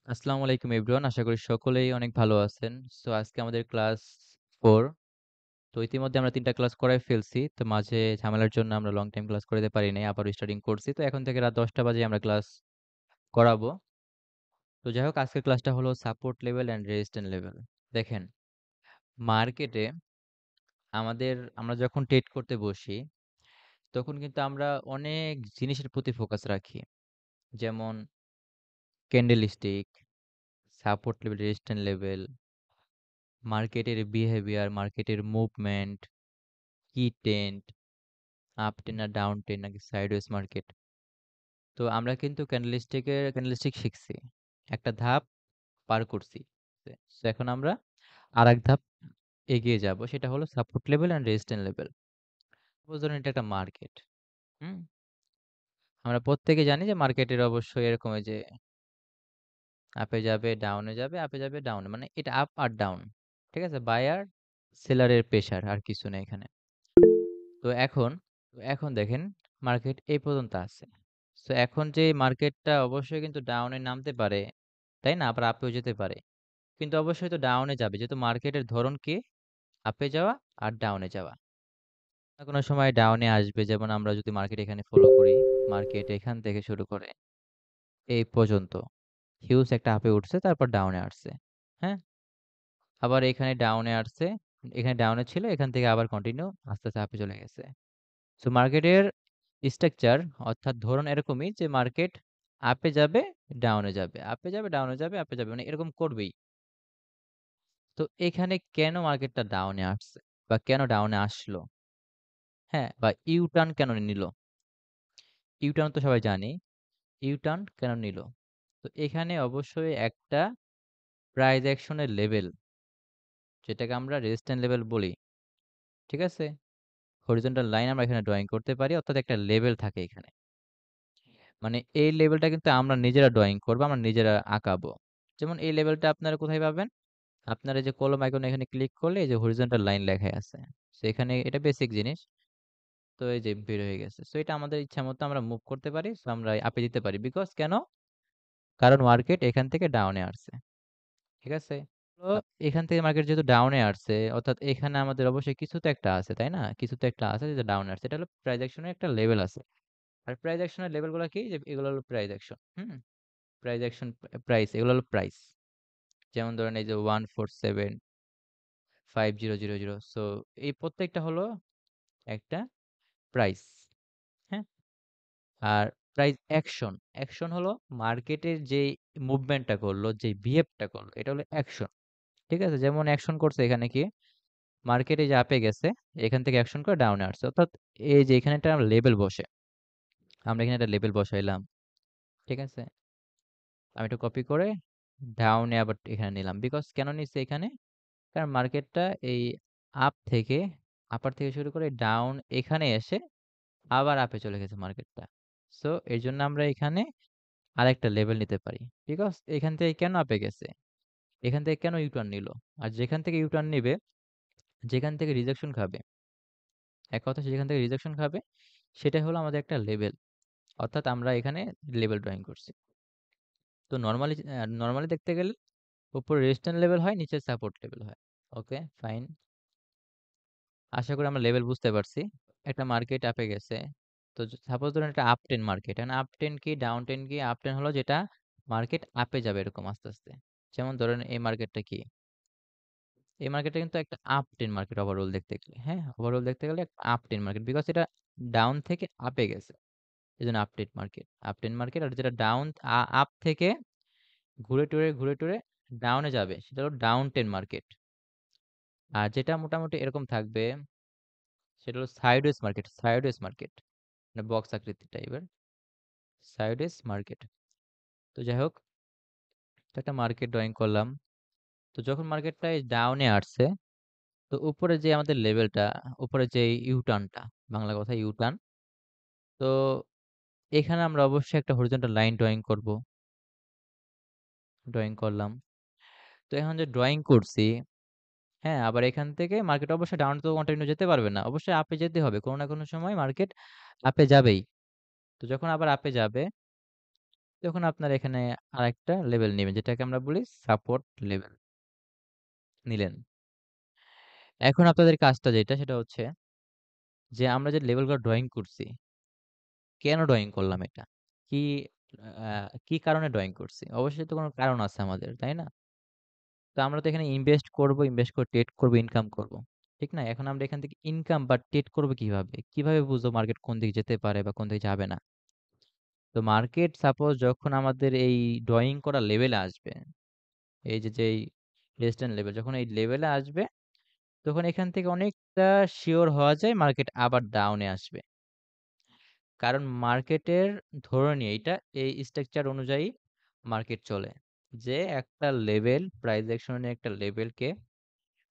আসসালামু আলাইকুম এভরিওয়ান। আশা করি সকলেই অনেক ভালো আছেন। সো আজকে আমাদের ক্লাস 4। তো ইতিমধ্যে আমরা ৩ টা ক্লাস করায় ফেলছি। তো মাঝে ঝামেলার জন্য আমরা লং টাইম ক্লাস করাতে পারি নাই। আবারও স্টার্টিং করছি। তো এখন থেকে রাত ১০টা বাজে আমরা ক্লাস করাবো। তো যাই হোক আজকের ক্লাসটা হলো support level and resistant level. দেখেন, মার্কেটে আমরা যখন ট্রেড করতে বসি, তখন কিন্তু আমরা অনেক জিনিসের প্রতি ফোকাস রাখি। যেমন candlestick, support level, resistant level, মার্কেটের বিহেভিয়ার, মার্কেটের মুভমেন্ট, কি ট্রেন্ড, আপ ট্রেন্ড না ডাউন ট্রেন্ড নাকি সাইডওয়েজ মার্কেট। তো আমরা কিন্তু ক্যান্ডেলস্টিক শিখছি। একটা ধাপ পার করছি। সো এখন আমরা আরেক ধাপ এগিয়ে যাব। সেটা হলো support level and resistant level. Suppose ধরুন এটা একটা মার্কেট। হুম? আমরা প্রত্যেকে জানি যে মার্কেটের অবশ্যই এরকম এই যে আপে যাবে, ডাউনে যাবে, আপে যাবে, ডাউনে। মানে এটা আপ আর ডাউন। ঠিক আছে? বায়ার সেলারের প্রেশার আর কিছু না এখানে। তো এখন দেখেন মার্কেট এই পর্যন্ত আছে। সো এখন যে মার্কেটটা অবশ্যই কিন্তু ডাউনে নামতে পারে, তাই না? আবার আপেও যেতে পারে। কিন্তু অবশ্যই তো ডাউনে যাবে। যেহেতু মার্কেটের ধরন কি? আপে যাওয়া আর ডাউনে যাওয়া। কোনো সময় ডাউনে আসবে যেমন আমরা যদি মার্কেট এখানে ফলো করি, মার্কেট এখান থেকে শুরু করে এই পর্যন্ত হিউজ একটা আপে উঠছে তারপর ডাউনে আসছে। হ্যাঁ? আবার এখানে ডাউনে আসছে, এখানে ডাউনে ছিল এখান থেকে আবার কন্টিনিউ আস্তে, আস্তে আপে চলে গেছে। সো মার্কেটের স্ট্রাকচার অর্থাৎ ধরুন এরকমই যে মার্কেট আপে যাবে, ডাউনে যাবে, আপে যাবে, ডাউনে যাবে, আপে যাবে। মানে এরকম করবেই। তো এখানে কেন মার্কেটটা ডাউনে আসছে বা কেন ডাউনে আসলো? হ্যাঁ? বা ইউ-টার্ন কেন নিল? ইউ-টার্ন তো সবাই জানি। ইউ-টার্ন কেন নিল? তো এখানে অবশ্যই একটা প্রাইস অ্যাকশন এর লেভেল যেটাকে আমরা রেজিস্ট্যান্ট লেভেল বলি। ঠিক আছে? হরিজন্টাল লাইন আমরা এখানে ড্রয়িং করতে পারি অর্থাৎ একটা লেভেল থাকে এখানে। মানে এই লেভেলটা কিন্তু আমরা নিজেরা ড্রয়িং করব, আমরা নিজেরা আঁকাবো। যেমন এই লেভেলটা আপনারা কোথায় পাবেন? আপনার এই যে কলম আইকনে এখানে ক্লিক করলে এই যে হরিজন্টাল লাইন লেখাই আছে। সো এখানে এটা বেসিক জিনিস। তো এই যে বের হয়ে গেছে। সো এটা আমাদের ইচ্ছামত আমরা মুভ করতে পারি। সো আমরা আপে দিতে পারি। বিকজ কেন? কারণ মার্কেট এখান থেকে ডাউনে আসছে। ঠিক আছে? তো এখান থেকে মার্কেট যেহেতু ডাউনে আসছে অর্থাৎ এখানে আমাদের অবশ্যই কিছু তো একটা আছে, তাই না? কিছু তো একটা আছে যেটা ডাউনে আসছে। এটা হলো প্রাইস অ্যাকশন এর একটা লেভেল আছে। আর প্রাইস অ্যাকশন এর লেভেলগুলো কি? যে এগুলো হলো প্রাইস অ্যাকশন। হুম? প্রাইস অ্যাকশন প্রাইস এগুলো হলো প্রাইস। যেমন ধরেন এই যে 1475000। সো এই প্রত্যেকটা হলো একটা প্রাইস। হ্যাঁ? আর প্রাইস অ্যাকশন, অ্যাকশন হলো মার্কেটের যেই মুভমেন্টটা করলো, যেই বিহেভটা করলো, এটা হলো অ্যাকশন। ঠিক আছে? যেমন অ্যাকশন করছে এখানে কি? মার্কেট এই যে আপে গেছে, এখান থেকে অ্যাকশন করে ডাউনে আসছে। অর্থাৎ এই যে এখানে একটা লেবেল বসে। আমরা এখানে একটা লেবেল বসাইলাম। ঠিক আছে? আমি এটা কপি করে ডাউনে আবার এখানে নিলাম। বিকজ কেন নিচ্ছি এখানে? কারণ মার্কেটটা এই আপ থেকে আপার থেকে শুরু করে ডাউন এখানে এসে আবার আপে চলে গেছে মার্কেটটা। সো এর জন্য আমরা এখানে আরেকটা লেভেল নিতে পারি। বিকজ এখান থেকে কেন আপে গেছে? এখান থেকে কেন ইউ-টার্ন নিল? আর যেখান থেকে ইউ-টার্ন নিবে, যেখান থেকে রিজেকশন খাবে, এক কথায় যেখান থেকে রিজেকশন খাবে, সেটাই হলো আমাদের একটা লেভেল। অর্থাৎ আমরা এখানে লেভেল ড্রয়িং করছি। তো নরমালি দেখতে গেলে উপরে রেজিস্ট্যান্ট লেভেল হয়, নিচে সাপোর্ট লেভেল হয়। ওকে, ফাইন। আশা করি আমরা লেভেল বুঝতে পারছি। একটা মার্কেট আপে গেছে। তো সাপোজ ধরুন একটা আপ ট্রেন্ড মার্কেট। এখন আপ ট্রেন্ড কি ডাউন ট্রেন্ড কি? আপ ট্রেন্ড হলো যেটা মার্কেট আপে যাবে এরকম আস্তে, আস্তে। যেমন ধরেন এই মার্কেটটা কি? এই মার্কেটটা কিন্তু একটা আপ ট্রেন্ড মার্কেট ওভারঅল দেখতে গেলে। হ্যাঁ? ওভারঅল দেখতে গেলে একটা আপ ট্রেন্ড মার্কেট। বিকজ এটা ডাউন থেকে আপে গেছে। এজন্য up trend market. Up trend market আর যেটা ডাউন আপ থেকে ঘুরে টুরে ডাউনে যাবে সেটা হলো ডাউন ট্রেন্ড মার্কেট। আর যেটা মোটামুটি এরকম থাকবে সেটা হলো সাইডওয়েজ মার্কেট, সাইডওয়েজ মার্কেট। মানে বক্স আকৃতির টাইপের সাইডওয়েজ মার্কেট। তো যাই হোক, তো একটা মার্কেট ড্রয়িং করলাম। তো যখন মার্কেটটা ডাউনে আসছে, তো উপরে যে আমাদের লেভেলটা, উপরে যে ইউ-টার্নটা, বাংলা কথায় ইউ-টার্ন। তো এখানে আমরা অবশ্যই একটা হরিজন্টাল লাইন ড্রয়িং করব। ড্রয়িং করলাম। তো এখন যে ড্রয়িং করছি, হ্যাঁ, আবার এখান থেকে মার্কেট অবশ্যই ডাউন তো কন্টিনিউ যেতে পারবে না। অবশ্যই আপে যেতে হবে। কোনো না কোনো সময় মার্কেট আপে যাবেই। তো যখন আবার আপে যাবে, তখন আপনার এখানে আরেকটা লেভেল নেবেন যেটাকে আমরা বলি সাপোর্ট লেভেল নিলেন। এখন আপনাদের কাজটা যেটা সেটা হচ্ছে যে আমরা যে লেভেলগুলো ড্রয়িং করছি, কেন ড্রয়িং করলাম এটা? কি আ কি কারণে ড্রয়িং করছি? অবশ্যই তো কোনো কারণ আছে আমাদের, তাই না? তো আমরা তো এখানে ইনভেস্ট করব, ইনভেস্ট করে ট্রেড করব, ইনকাম করব। ঠিক না? এখন আমরা এখান থেকে ইনকাম বা ট্রেড করব কিভাবে? কিভাবে বুঝবো মার্কেট কোন দিকে যেতে পারে বা কোন দিকে যাবে না? তো মার্কেট সাপোজ যখন আমাদের এই ড্রয়িং করা লেভেলে আসবে, এই যেই রেজিস্ট্যান্স লেভেল যখন এই লেভেলে আসবে, তখন এখান থেকে অনেকটা সিওর হওয়া যায় মার্কেট আবার ডাউনে আসবে। কারণ মার্কেটের ধরনই এইটা, এই স্ট্রাকচার অনুযায়ী মার্কেট চলে। যে একটা লেভেল, প্রাইস অ্যাকশনের একটা লেভেলকে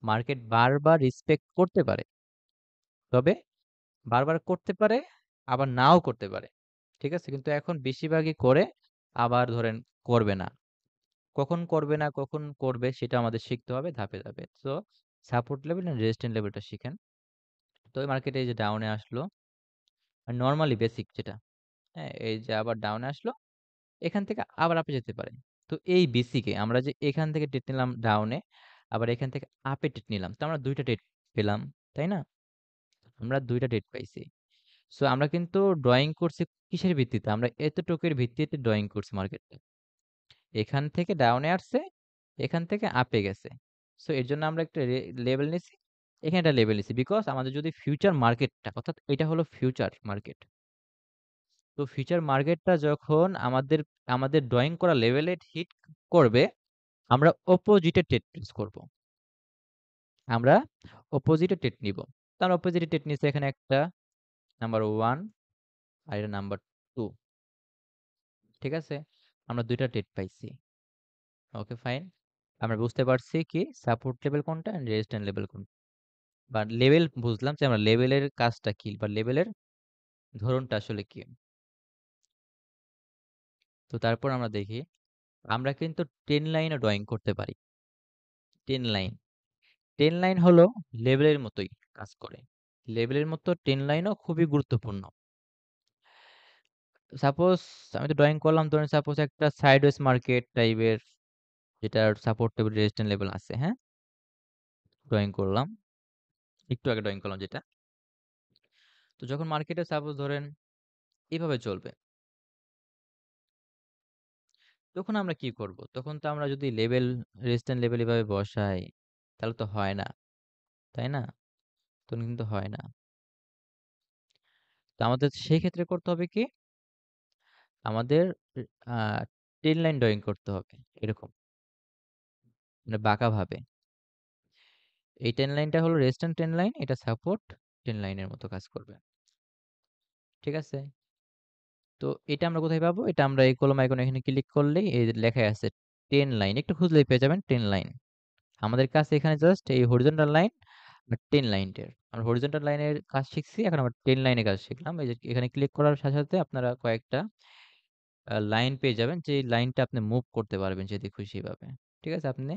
মার্কেট বারবার রেসপেক্ট করতে পারে। তবে বারবার করতে পারে, আবার নাও করতে পারে। ঠিক আছে? কিন্তু এখন বেশিরভাগই করে, আবার ধরেন করবে না। কখন করবে না, কখন করবে সেটা আমাদের শিখতে হবে ধাপে, ধাপে। So support level and resistance লেভেলটা শিখেন। তো এই মার্কেটে এই যে ডাউনে আসলো, নরমালি বেসিক যেটা, হ্যাঁ? এই যে আবার ডাউনে আসলো, এখান থেকে আবার আপে যেতে পারে। তো এই বেসিকে আমরা যে এখান থেকে ট্রেড নিলাম ডাউনে, আবার এখান থেকে আপে ট্রেড নিলাম। তো আমরা ২ টা ট্রেড পেলাম, তাই না? আমরা ২ টা ট্রেড পাইছি। সো আমরা কিন্তু ড্রয়িং করছি কিসের ভিত্তিতে? আমরা এতটুকুর ভিত্তিতে ড্রয়িং করছি মার্কেটে। এখান থেকে ডাউনে আসছে, এখান থেকে আপে গেছে। সো এর জন্য আমরা একটা লেভেল নিছি, এখানে একটা লেভেল নিছি। বিকজ আমাদের যদি ফিউচার মার্কেটটা অর্থাৎ এটা হলো ফিউচার মার্কেট। তো ফিউচার মার্কেটটা যখন আমাদের ড্রয়িং করা লেভেলে হিট করবে, আমরা অপোজিটে ট্রেড প্লেস করব। আমরা অপোজিটে ট্রেড নিব। তো আমরা অপোজিটে ট্রেড নিছি এখানে একটা নাম্বার 1 আর এটা নাম্বার 2। ঠিক আছে? আমরা ২ টা ট্রেড পাইছি। Okay fine. আমরা বুঝতে পারছি কি সাপোর্ট লেভেল কোনটা এন্ড রেজিস্ট্যান্স লেভেল কোনটা। বা লেভেল বুঝলাম যে আমরা লেভেলের কাজটা কি বা লেভেলের ধরনটা আসলে কি। তো তারপর আমরা দেখি আমরা কিন্তু 10 লাইনও ড্রয়িং করতে পারি। 10 লাইন। 10 লাইন হলো লেভেলের মতোই কাজ করে। লেভেলের মতো 10 লাইনও খুবই গুরুত্বপূর্ণ। সাপোজ আমি তো ড্রয়িং করলাম ধরেন সাপোজ একটা সাইডওয়েজ মার্কেট টাইপের যেটার সাপোর্ট লেভেল রেজিস্ট্যান্স লেভেল আছে, হ্যাঁ? ড্রয়িং করলাম। একটু আগে ড্রয়িং করলাম যেটা। তো যখন মার্কেটে সাপোজ ধরেন এভাবে চলবে, তখন আমরা কি করব? তখন তো আমরা যদি লেভেল রেজিস্ট্যান্স লেভেল এভাবে বসাই, তাহলে তো হয় না। তাই না? তখন কিন্তু হয় না। তো আমাদের সেই ক্ষেত্রে করতে হবে কি? আমাদের আ 10 লাইন ড্রয়িং করতে হবে। এরকম। মানে বাঁকাভাবে। এই 10 লাইনটা হলো রেজিস্ট্যান্স 10 লাইন, এটা সাপোর্ট 10 লাইনের মতো কাজ করবে। ঠিক আছে? তো এটা আমরা কোথায় পাবো? এটা আমরা এই কলম আইকনে এখানে ক্লিক করলেই এই যে লেখাই আছে 10 লাইন। একটু খুঁজলেই পেয়ে যাবেন 10 লাইন। আমাদের কাছে এখানে জাস্ট এই হরিজন্টাল লাইন আর 10 লাইনটের। আমরা হরিজন্টাল লাইনের কাজ শিখছি, এখন আমরা 10 লাইনের কাজ শিখলাম। এই যে এখানে ক্লিক করার সাথে, সাথে আপনারা কয়েকটা লাইন পেয়ে যাবেন, যে লাইনটা আপনি মুভ করতে পারবেন যেদিকে খুশি এভাবে। ঠিক আছে? আপনি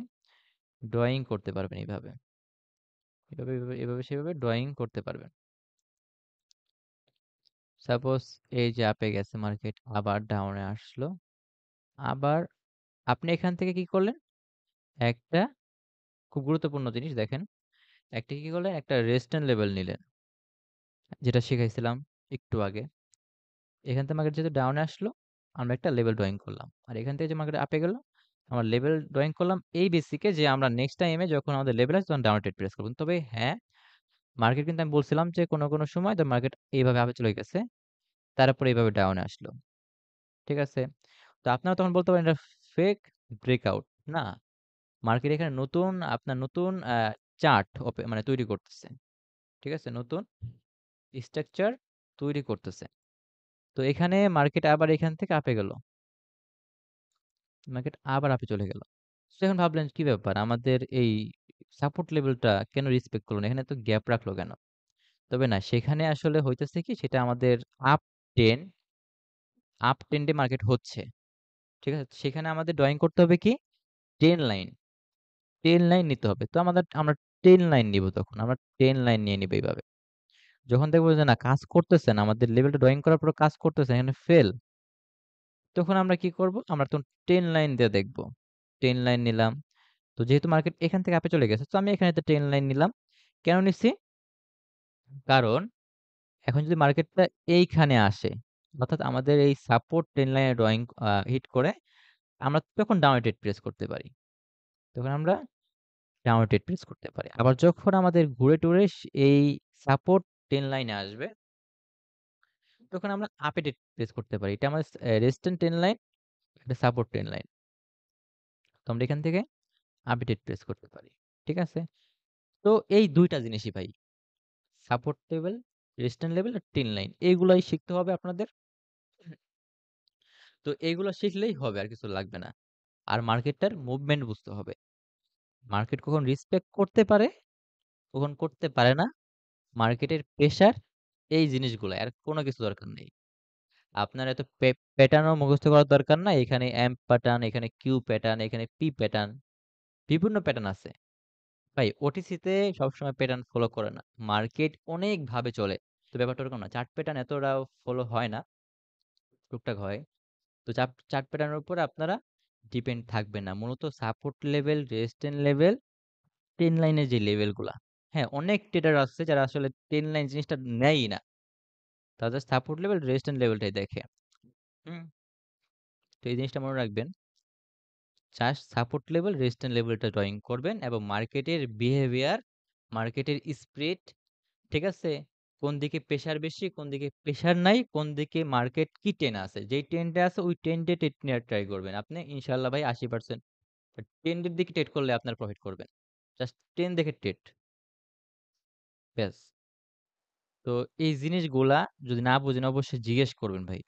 ড্রয়িং করতে পারবেন এইভাবে। এভাবে সেভাবে ড্রয়িং করতে পারবেন। সাপোজ এই যে আপে গেছে মার্কেট, আবার ডাউনে আসলো। আবার আপনি এখান থেকে কি করলেন? একটা খুব গুরুত্বপূর্ণ জিনিস দেখেন। একটা কি করলেন? একটা রেজিস্ট্যান্স লেভেল নিলেন। যেটা শিখাইছিলাম একটু আগে। এখান থেকে মার্কেট যেহেতু ডাউনে আসলো, আমরা একটা লেভেল ড্রয়িং করলাম। আর এখান থেকে যে মার্কেট আপে গেল, আমরা লেভেল ড্রয়িং করলাম এই বেসিকে যে আমরা নেক্সট টাইমে যখন আমাদের লেভেল আসবে তখন ডাউন ট্রেড প্রেস করব। তবে হ্যাঁ, মার্কেট কিন্তু আমি বলছিলাম যে কোন সময় মার্কেট এইভাবে আপে চলে গেছে। তারপরে এইভাবে ডাউনে আসলো। ঠিক আছে? তো আপনারা তখন বলতে পারেন এটা ফেক ব্রেকআউট। না, মার্কেট এখানে নতুন চার্ট মানে তৈরি করতেছে। ঠিক আছে? নতুন স্ট্রাকচার তৈরি করতেছে। তো এখানে মার্কেট আবার এখান থেকে আপে গেল। মার্কেট আবার আপে চলে গেল। সো এখন ভাবলেন কি ব্যাপার? আমাদের এই সাপোর্ট লেভেলটা কেন রেসপেক্ট করল না? এখানে তো গ্যাপ রাখলো কেন? তবে না, সেখানে আসলে হইতেছে কি সেটা আমাদের আপ ট্রেন্ড, আপ ট্রেন্ডে মার্কেট হচ্ছে। ঠিক আছে? সেখানে আমাদের ড্রয়িং করতে হবে কি 10 লাইন। 10 লাইন নিতে হবে। তো আমরা 10 লাইন নিব তখন। আমরা 10 লাইন নিয়ে নিব এইভাবে। যখন দেখব যে না কাজ করতেছে না, আমাদের লেভেলটা ড্রয়িং করার পরেও কাজ করতেছে না, এখানে ফেল। তখন আমরা কি করব? আমরা তখন ট্রেন্ড লাইন দিয়ে দেখব। ট্রেন্ড লাইন নিলাম। তো যেহেতু মার্কেট এখান থেকে আপে চলে গেছে, তো আমি এখানে একটা ট্রেন্ড লাইন নিলাম। কেন নিচ্ছি? কারণ এখন যদি মার্কেটটা এইখানে আসে, অর্থাৎ আমাদের এই সাপোর্ট ট্রেন্ড লাইনে হিট করে আমরা তখন ডাউন ট্রেড প্রেস করতে পারি। তখন আমরা ডাউন ট্রেড প্রেস করতে পারি। আবার যখন আমাদের ঘুরে টুরে এই সাপোর্ট ট্রেন্ড লাইনে আসবে, তখন আমরা আপে ট্রেড প্রেস করতে পারি। এটা আমাদের রেজিস্ট্যান্ট ট্রেন্ড লাইন, এটা সাপোর্ট ট্রেন্ড লাইন। তো আমরা এখান থেকে আপে ট্রেড প্রেস করতে পারি। ঠিক আছে? তো এই ২ টা জিনিসই ভাই। সাপোর্ট লেভেল, রেজিস্ট্যান্ট লেভেল আর ট্রেন্ড লাইন এগুলাই শিখতে হবে আপনাদের। তো এইগুলা শিখলেই হবে, আর কিছু লাগবে না। আর মার্কেটটার মুভমেন্ট বুঝতে হবে। মার্কেট কখন রেসপেক্ট করতে পারে, কখন করতে পারে না। মার্কেটের প্রেশার, এই জিনিসগুলা আর কোন কিছু দরকার নেই। আপনার এত প্যাটার্নও মুখস্থ করার দরকার নাই। এখানে এম প্যাটার্ন, এখানে কিউ প্যাটার্ন, এখানে পি প্যাটার্ন, বিভিন্ন প্যাটার্ন আছে। ভাই ওটিসিতে সবসময় প্যাটার্ন ফলো করে না। মার্কেট অনেকভাবে চলে। তো ব্যাপারটা ওরকম না। চার্ট প্যাটার্ন এতটাও ফলো হয় না, টুকটাক হয়। তো চার্ট প্যাটার্নের উপর আপনারা ডিপেন্ড থাকবেন না। মূলত support level, resistant level, trend লাইনের যে লেভেলগুলা। হ্যাঁ, অনেক ট্রেডার আছে যারা আসলে ট্রেন্ড লাইন জিনিসটা নেয়ই না। তারা জাস্ট সাপোর্ট লেভেল, রেজিস্ট্যান্ট লেভেলটাই দেখে। হুম? তো এই জিনিসটা মনে রাখবেন। জাস্ট সাপোর্ট লেভেল, রেজিস্ট্যান্ট লেভেলটা ড্রয়িং করবেন এবং মার্কেটের বিহেভিয়ার, মার্কেটের স্প্রিড, ঠিক আছে? কোন দিকে প্রেশার বেশি, কোন দিকে প্রেশার নাই, কোন দিকে মার্কেট কি ট্রেন্ড আছে। যেই ট্রেন্ডে আছে ওই ট্রেন্ডে ট্রেড নেওয়ার ট্রাই করবেন। আপনি ইনশাআল্লাহ ভাই ৮০% ট্রেন্ডের দিকে ট্রেড করলে আপনার প্রফিট করবেন। জাস্ট ট্রেন্ড দেখে ট্রেড। ব্যাস। তো এই জিনিসগুলা যদি না বুঝেন অবশ্যই জিজ্ঞেস করবেন ভাই।